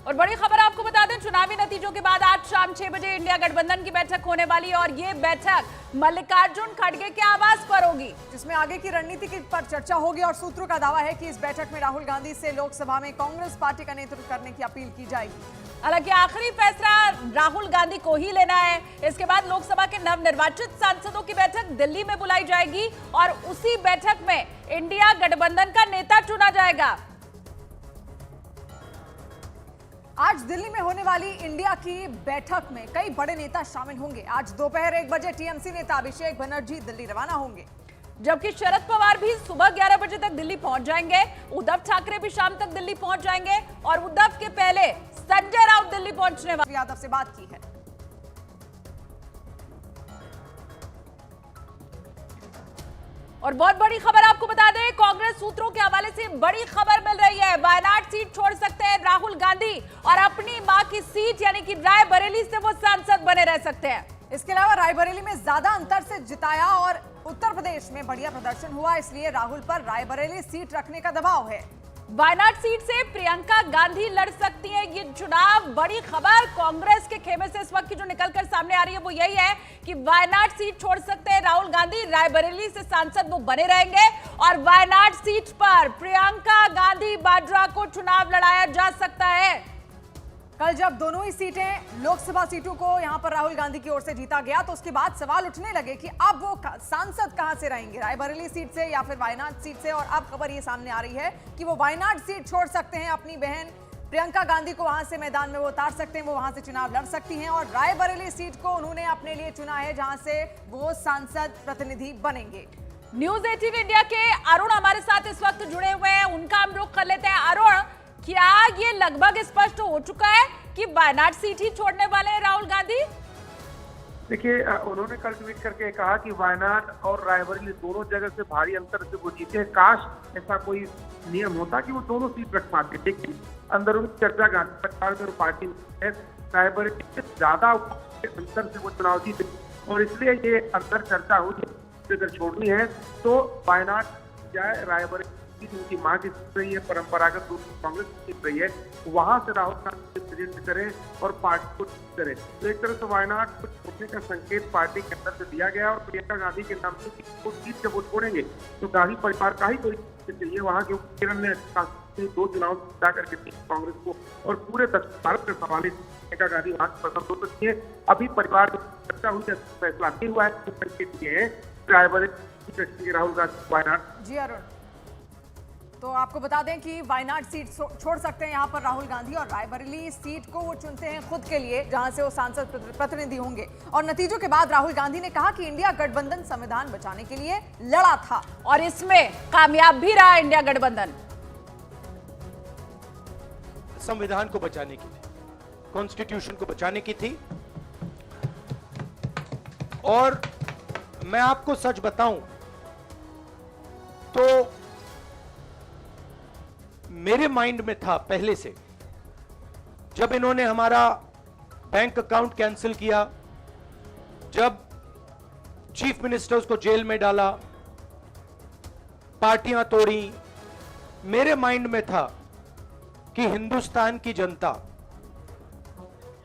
और बड़ी खबर आपको बता दें, चुनावी नतीजों के बाद आज शाम 6 बजे इंडिया गठबंधन की बैठक होने वाली है और ये बैठक मल्लिकार्जुन खड़गे के आवास पर होगी, जिसमें आगे की रणनीति पर चर्चा होगी। और सूत्रों का दावा है कि इस बैठक में राहुल गांधी से लोकसभा में कांग्रेस पार्टी का नेतृत्व करने की अपील की जाएगी। हालांकि आखिरी फैसला राहुल गांधी को ही लेना है। इसके बाद लोकसभा के नवनिर्वाचित सांसदों की बैठक दिल्ली में बुलाई जाएगी और उसी बैठक में इंडिया गठबंधन का नेता चुना जाएगा। आज दिल्ली में होने वाली इंडिया की बैठक में कई बड़े नेता शामिल होंगे। आज दोपहर 1 बजे टीएमसी नेता अभिषेक बनर्जी दिल्ली रवाना होंगे, जबकि शरद पवार भी सुबह 11 बजे तक दिल्ली पहुंच जाएंगे। उद्धव ठाकरे भी शाम तक दिल्ली पहुंच जाएंगे और उद्धव के पहले संजय राउत दिल्ली पहुंचने वाले। यादव से बात की है। और बहुत बड़ी खबर आपको बता दें, कांग्रेस सूत्रों के हवाले से बड़ी खबर मिल रही है। वायनाड सीट छोड़ सकते हैं राहुल गांधी और अपनी मां की सीट यानी कि रायबरेली से वो सांसद बने रह सकते हैं। इसके अलावा रायबरेली में ज्यादा अंतर से जिताया और उत्तर प्रदेश में बढ़िया प्रदर्शन हुआ, इसलिए राहुल पर रायबरेली सीट रखने का दबाव है। वायनाड सीट से प्रियंका गांधी लड़ सकती हैं ये चुनाव। बड़ी खबर कांग्रेस के खेमे से इस वक्त की जो निकलकर सामने आ रही है वो यही है कि वायनाड सीट छोड़ सकते हैं राहुल गांधी, रायबरेली से सांसद वो बने रहेंगे और वायनाड सीट पर प्रियंका गांधी वाड्रा को चुनाव लड़ाया जा सकता है। कल जब दोनों ही सीटें लोकसभा सीटों को यहां पर राहुल गांधी की ओर से जीता गया तो उसके बाद सवाल उठने लगे कि अब वो सांसद कहां से रहेंगे, रायबरेली सीट से या फिर वायनाड सीट से। और अब खबर ये सामने आ रही है कि वो वायनाड सीट छोड़ सकते हैं, अपनी बहन प्रियंका गांधी को वहां से मैदान में वो उतार सकते हैं, वो वहां से चुनाव लड़ सकती हैं। और रायबरेली सीट को उन्होंने अपने लिए चुना है जहां से वो सांसद प्रतिनिधि बनेंगे। न्यूज 18 इंडिया के अरुण हमारे साथ इस वक्त जुड़े हुए हैं, उनका हम रुख कर लेते हैं। अरुण, क्या ये लगभग स्पष्ट हो चुका है कि वायनाड सीट ही छोड़ने वाले हैं राहुल गांधी? देखिए, उन्होंने कल ट्वीट करके कहा कि वायनाड और रायबरेली दोनों जगह से भारी अंतर से वो जीते। काश ऐसा कोई नियम होता कि वो दोनों सीट रख पाते, लेकिन अंदरूनी चर्चा गांधी सरकार में पार्टी में रायबरेली से ज्यादा अंतर से वो चुनाव जीते और इसलिए ये अंतर चर्चा हुई। अगर छोड़नी है तो वायनाड जाए, रायबरेली उनकी मां की सीट रही है, परंपरागत रूप से कांग्रेस की सीट रही है, वहां से राहुल गांधी प्रेजेंट करें और पार्टी को करें। तो एक तरह से वायनाड को छोड़ने का संकेत पार्टी के अंदर से दिया गया और प्रियंका गांधी के नाम से वो सीट जब वो छोड़ेंगे तो गांधी परिवार का ही कोई चाहिए वहां, क्योंकि किरण ने 2 चुनाव जीता करके कांग्रेस को और पूरे दक्षिण भारत में सवाल प्रियंका गांधी वहां पसंद हो सकती है। अभी परिवार में चर्चा हुई है, फैसला नहीं हुआ है, संकेत दिए हैं राहुल गांधी वायनाड। जी अरुण, तो आपको बता दें कि वायनाड सीट छोड़ सकते हैं यहाँ पर राहुल गांधी और रायबरेली सीट को वो चुनते हैं खुद के लिए जहां से वो सांसद प्रतिनिधि होंगे। और नतीजों के बाद राहुल गांधी ने कहा कि इंडिया गठबंधन संविधान बचाने के लिए लड़ा था और इसमें कामयाब भी रहा इंडिया गठबंधन। संविधान को बचाने की थी, कॉन्स्टिट्यूशन को बचाने की थी। और मैं आपको सच बताऊं तो मेरे माइंड में था पहले से, जब इन्होंने हमारा बैंक अकाउंट कैंसिल किया, जब चीफ मिनिस्टर्स को जेल में डाला, पार्टियां तोड़ी, मेरे माइंड में था कि हिंदुस्तान की जनता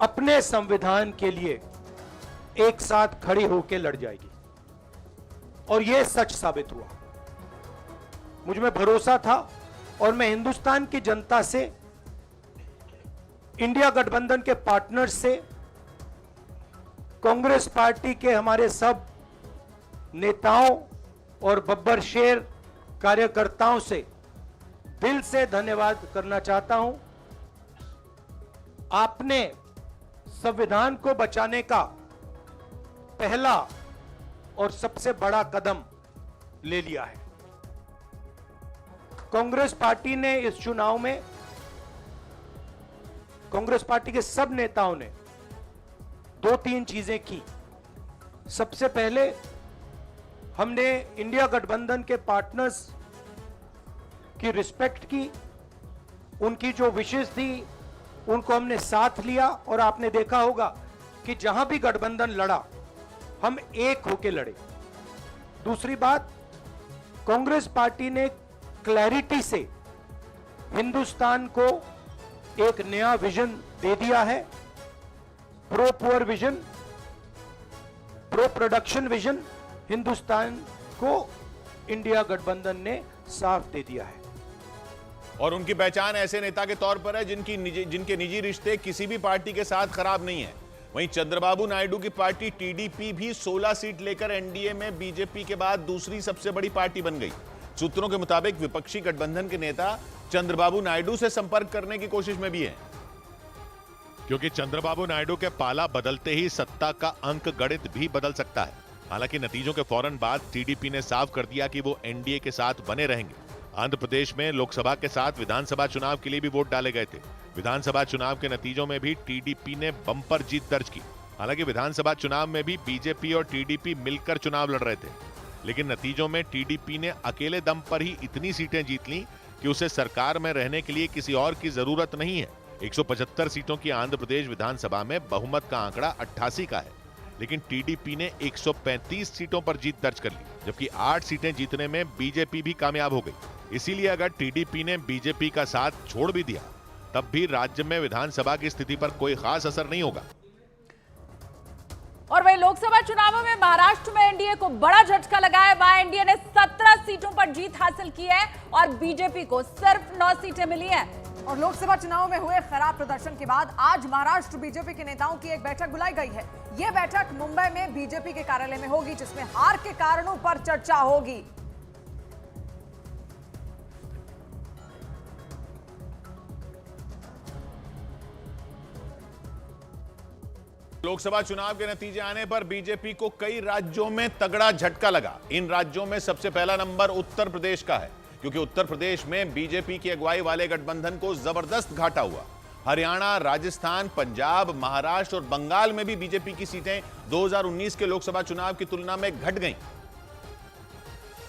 अपने संविधान के लिए एक साथ खड़ी होकर लड़ जाएगी और यह सच साबित हुआ। मुझ में भरोसा था और मैं हिंदुस्तान की जनता से, इंडिया गठबंधन के पार्टनर्स से, कांग्रेस पार्टी के हमारे सब नेताओं और बब्बर शेर कार्यकर्ताओं से दिल से धन्यवाद करना चाहता हूं। आपने संविधान को बचाने का पहला और सबसे बड़ा कदम ले लिया है। कांग्रेस पार्टी ने इस चुनाव में, कांग्रेस पार्टी के सब नेताओं ने 2-3 चीजें की। सबसे पहले हमने इंडिया गठबंधन के पार्टनर्स की रिस्पेक्ट की, उनकी जो विशेष थी उनको हमने साथ लिया और आपने देखा होगा कि जहां भी गठबंधन लड़ा हम एक होकर लड़े। दूसरी बात, कांग्रेस पार्टी ने क्लैरिटी से हिंदुस्तान को एक नया विजन दे दिया है। Pro poor vision, pro production vision Hindustan को इंडिया गठबंधन ने साफ दे दिया है। और उनकी पहचान ऐसे नेता के तौर पर है जिनके निजी रिश्ते किसी भी पार्टी के साथ खराब नहीं है। वहीं चंद्रबाबू नायडू की पार्टी टीडीपी भी 16 सीट लेकर एनडीए में बीजेपी के बाद दूसरी सबसे बड़ी पार्टी बन गई। सूत्रों के मुताबिक विपक्षी गठबंधन के नेता चंद्रबाबू नायडू से संपर्क करने की कोशिश में भी हैं, क्योंकि चंद्रबाबू नायडू के पाला बदलते ही सत्ता का अंक गणित भी बदल सकता है। हालांकि नतीजों के फौरन बाद टीडीपी ने साफ कर दिया कि वो एनडीए के साथ बने रहेंगे। आंध्र प्रदेश में लोकसभा के साथ विधानसभा चुनाव के लिए भी वोट डाले गए थे। विधानसभा चुनाव के नतीजों में भी टीडीपी ने बम्पर जीत दर्ज की। हालांकि विधानसभा चुनाव में भी बीजेपी और टीडीपी मिलकर चुनाव लड़ रहे थे, लेकिन नतीजों में टीडीपी ने अकेले दम पर ही इतनी सीटें जीत लीं कि उसे सरकार में रहने के लिए किसी और की जरूरत नहीं है। 175 सीटों की आंध्र प्रदेश विधानसभा में बहुमत का आंकड़ा 88 का है, लेकिन टीडीपी ने 135 सीटों पर जीत दर्ज कर ली, जबकि 8 सीटें जीतने में बीजेपी भी कामयाब हो गई। इसीलिए अगर टीडीपी ने बीजेपी का साथ छोड़ भी दिया, तब भी राज्य में विधानसभा की स्थिति पर कोई खास असर नहीं होगा। और वही लोकसभा चुनावों में महाराष्ट्र में एनडीए को बड़ा झटका लगा है। वहां एनडीए ने 17 सीटों पर जीत हासिल की है और बीजेपी को सिर्फ 9 सीटें मिली हैं। और लोकसभा चुनाव में हुए खराब प्रदर्शन के बाद आज महाराष्ट्र बीजेपी के नेताओं की एक बैठक बुलाई गई है। यह बैठक मुंबई में बीजेपी के कार्यालय में होगी, जिसमें हार के कारणों पर चर्चा होगी। लोकसभा चुनाव के नतीजे आने पर बीजेपी को कई राज्यों में तगड़ा झटका लगा। इन राज्यों में सबसे पहला नंबर उत्तर प्रदेश का है, क्योंकि उत्तर प्रदेश में बीजेपी की अगुवाई वाले गठबंधन को जबरदस्त घाटा हुआ। हरियाणा, राजस्थान, पंजाब, महाराष्ट्र और बंगाल में भी बीजेपी की सीटें 2019 के लोकसभा चुनाव की तुलना में घट गईं।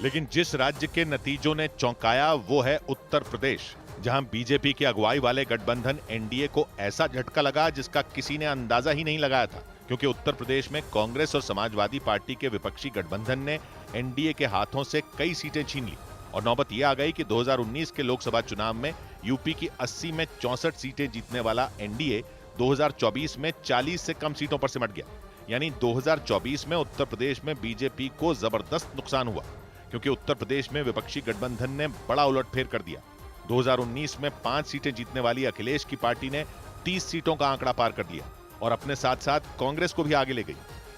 लेकिन जिस राज्य के नतीजों ने चौंकाया वो है उत्तर प्रदेश, जहां बीजेपी की अगुवाई वाले गठबंधन एनडीए को ऐसा झटका लगा जिसका किसी ने अंदाजा ही नहीं लगाया था, क्योंकि उत्तर प्रदेश में कांग्रेस और समाजवादी पार्टी के विपक्षी गठबंधन ने एनडीए के हाथों से कई सीटें छीन ली। और नौबत यह आ गई कि 2019 के लोकसभा चुनाव में यूपी की 80 में 64 सीटें जीतने वाला एनडीए 2024 में 40 से कम सीटों पर सिमट गया। यानी 2024 में उत्तर प्रदेश में बीजेपी को जबरदस्त नुकसान हुआ, क्योंकि उत्तर प्रदेश में विपक्षी गठबंधन ने बड़ा उलटफेर कर दिया। 2019 में 5 सीटें जीतने वाली अखिलेश की पार्टी ने 30 सीटों का आंकड़ा पार कर लिया और अपने साथ साथ कांग्रेस को भी आगे ले गई।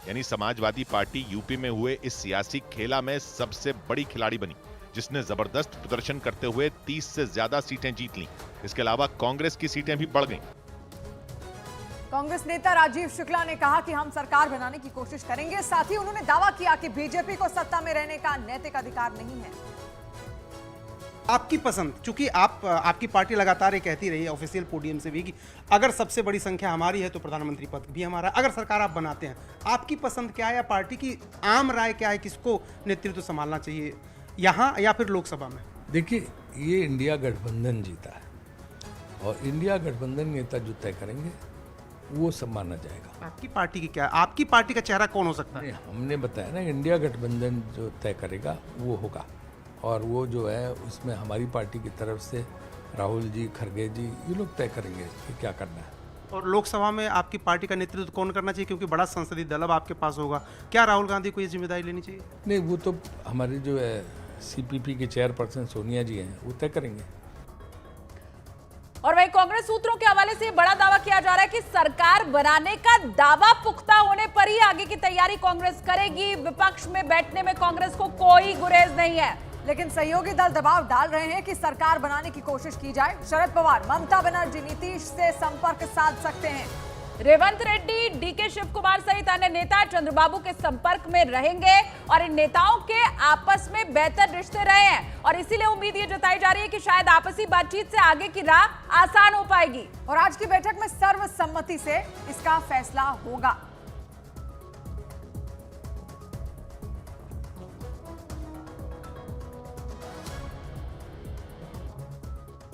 यानी समाजवादी पार्टी यूपी में हुए इस सियासी खेला में सबसे बड़ी खिलाड़ी बनी, जिसने जबरदस्त प्रदर्शन करते हुए 30 से ज्यादा सीटें जीत लीं। इसके अलावा कांग्रेस की सीटें भी बढ़ गईं। कांग्रेस नेता राजीव शुक्ला ने कहा कि हम सरकार बनाने की कोशिश करेंगे। साथ ही उन्होंने दावा किया कि बीजेपी को सत्ता में रहने का नैतिक अधिकार नहीं है। आपकी पसंद, चूंकि आपकी पार्टी लगातार ये कहती रही है ऑफिशियल पोडियम से भी कि अगर सबसे बड़ी संख्या हमारी है तो प्रधानमंत्री पद भी हमारा है, अगर सरकार आप बनाते हैं। आपकी पसंद क्या है या पार्टी की आम राय क्या है, किसको नेतृत्व संभालना चाहिए यहाँ या फिर लोकसभा में? देखिए, ये इंडिया गठबंधन जीता है और इंडिया गठबंधन नेता जो तय करेंगे वो सब माना जाएगा। आपकी पार्टी की क्या, आपकी पार्टी का चेहरा कौन हो सकता है? हमने बताया ना, इंडिया गठबंधन जो तय करेगा वो होगा, और वो जो है उसमें हमारी पार्टी की तरफ से राहुल जी, खड़गे जी, ये लोग तय करेंगे कि क्या करना है। और लोकसभा में आपकी पार्टी का नेतृत्व कौन करना चाहिए, क्योंकि बड़ा संसदीय दल अब आपके पास होगा? क्या राहुल गांधी को ये जिम्मेदारी लेनी चाहिए? नहीं, वो तो हमारी जो है सीपीपी की चेयरपर्सन सोनिया जी हैं, वो तय करेंगे। और वहीं कांग्रेस सूत्रों के हवाले से बड़ा दावा किया जा रहा है कि सरकार बनाने का दावा पुख्ता होने पर ही आगे की तैयारी कांग्रेस करेगी। विपक्ष में बैठने में कांग्रेस को कोई गुरेज नहीं है। लेकिन सहयोगी दल दबाव डाल रहे हैं कि सरकार बनाने की कोशिश की जाए। शरद पवार, ममता बनर्जी, नीतीश से संपर्क साध सकते हैं। रेवंत रेड्डी, डीके शिव कुमार सहित अन्य नेता चंद्रबाबू के संपर्क में रहेंगे और इन नेताओं के आपस में बेहतर रिश्ते रहे हैं और इसीलिए उम्मीद ये जताई जा रही है कि शायद आपसी बातचीत से आगे की राह आसान हो पाएगी। और आज की बैठक में सर्वसम्मति से इसका फैसला होगा।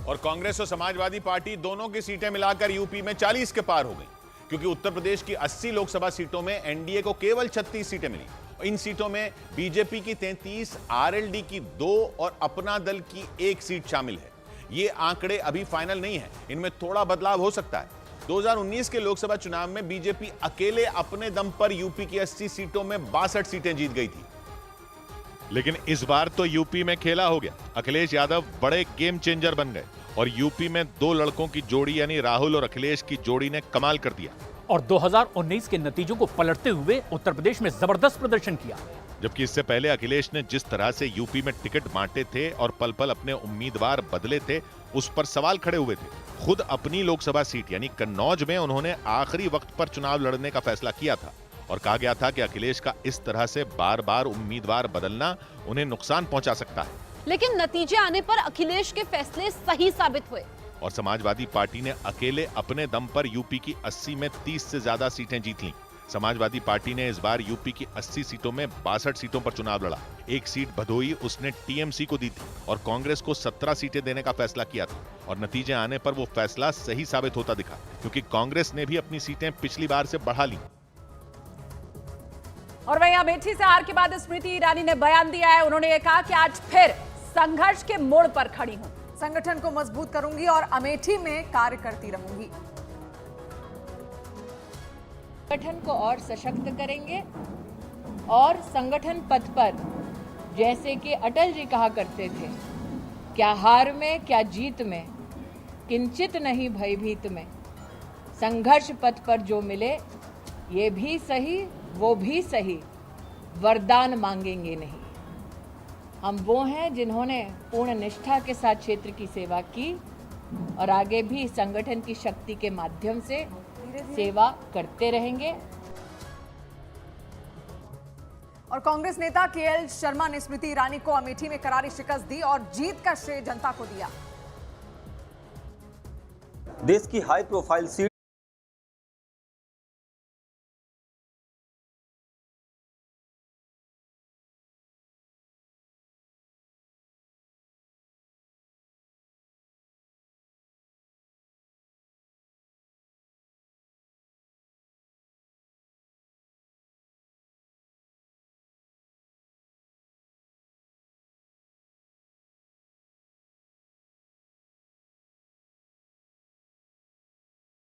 और कांग्रेस और समाजवादी पार्टी दोनों की सीटें मिलाकर यूपी में 40 के पार हो गई, क्योंकि उत्तर प्रदेश की 80 लोकसभा सीटों में एनडीए को केवल 36 सीटें मिली। इन सीटों में बीजेपी की 33, आरएलडी की 2 और अपना दल की 1 सीट शामिल है। ये आंकड़े अभी फाइनल नहीं है, इनमें थोड़ा बदलाव हो सकता है। 2019 के लोकसभा चुनाव में बीजेपी अकेले अपने दम पर यूपी की 80 सीटों में 62 सीटें जीत गई थी। लेकिन इस बार तो यूपी में खेला हो गया। अखिलेश यादव बड़े गेम चेंजर बन गए और यूपी में दो लड़कों की जोड़ी यानी राहुल और अखिलेश की जोड़ी ने कमाल कर दिया। और 2019 के नतीजों को पलटते हुए उत्तर प्रदेश में जबरदस्त प्रदर्शन किया। जबकि इससे पहले अखिलेश ने जिस तरह से यूपी में टिकट बांटे थे और पल पल अपने उम्मीदवार बदले थे, उस पर सवाल खड़े हुए थे। खुद अपनी लोकसभा सीट यानी कन्नौज में उन्होंने आखिरी वक्त पर चुनाव लड़ने का फैसला किया था और कहा गया था कि अखिलेश का इस तरह से बार बार उम्मीदवार बदलना उन्हें नुकसान पहुंचा सकता है। लेकिन नतीजे आने पर अखिलेश के फैसले सही साबित हुए और समाजवादी पार्टी ने अकेले अपने दम पर यूपी की 80 में 30 से ज्यादा सीटें जीत लीं। समाजवादी पार्टी ने इस बार यूपी की 80 सीटों में 62 सीटों पर चुनाव लड़ा। एक सीट भदोई उसने टीएमसी को दी थी और कांग्रेस को 17 सीटें देने का फैसला किया था और नतीजे आने पर वो फैसला सही साबित होता दिखा, क्योंकि कांग्रेस ने भी अपनी सीटें पिछली बार से बढ़ा ली। और वहीं अमेठी से हार के बाद स्मृति ईरानी ने बयान दिया है। उन्होंने ये कहा कि आज फिर संघर्ष के मोड़ पर खड़ी हूं, संगठन को मजबूत करूंगी और अमेठी में कार्य करती रहूंगी। संगठन को और सशक्त करेंगे और संगठन पथ पर, जैसे कि अटल जी कहा करते थे, क्या हार में क्या जीत में, किंचित नहीं भयभीत में, संघर्ष पथ पर जो मिले ये भी सही वो भी सही, वरदान मांगेंगे नहीं। हम वो हैं जिन्होंने पूर्ण निष्ठा के साथ क्षेत्र की सेवा की और आगे भी संगठन की शक्ति के माध्यम से सेवा करते रहेंगे। और कांग्रेस नेता केएल शर्मा ने स्मृति ईरानी को अमेठी में करारी शिकस्त दी और जीत का श्रेय जनता को दिया। देश की हाई प्रोफाइल सीट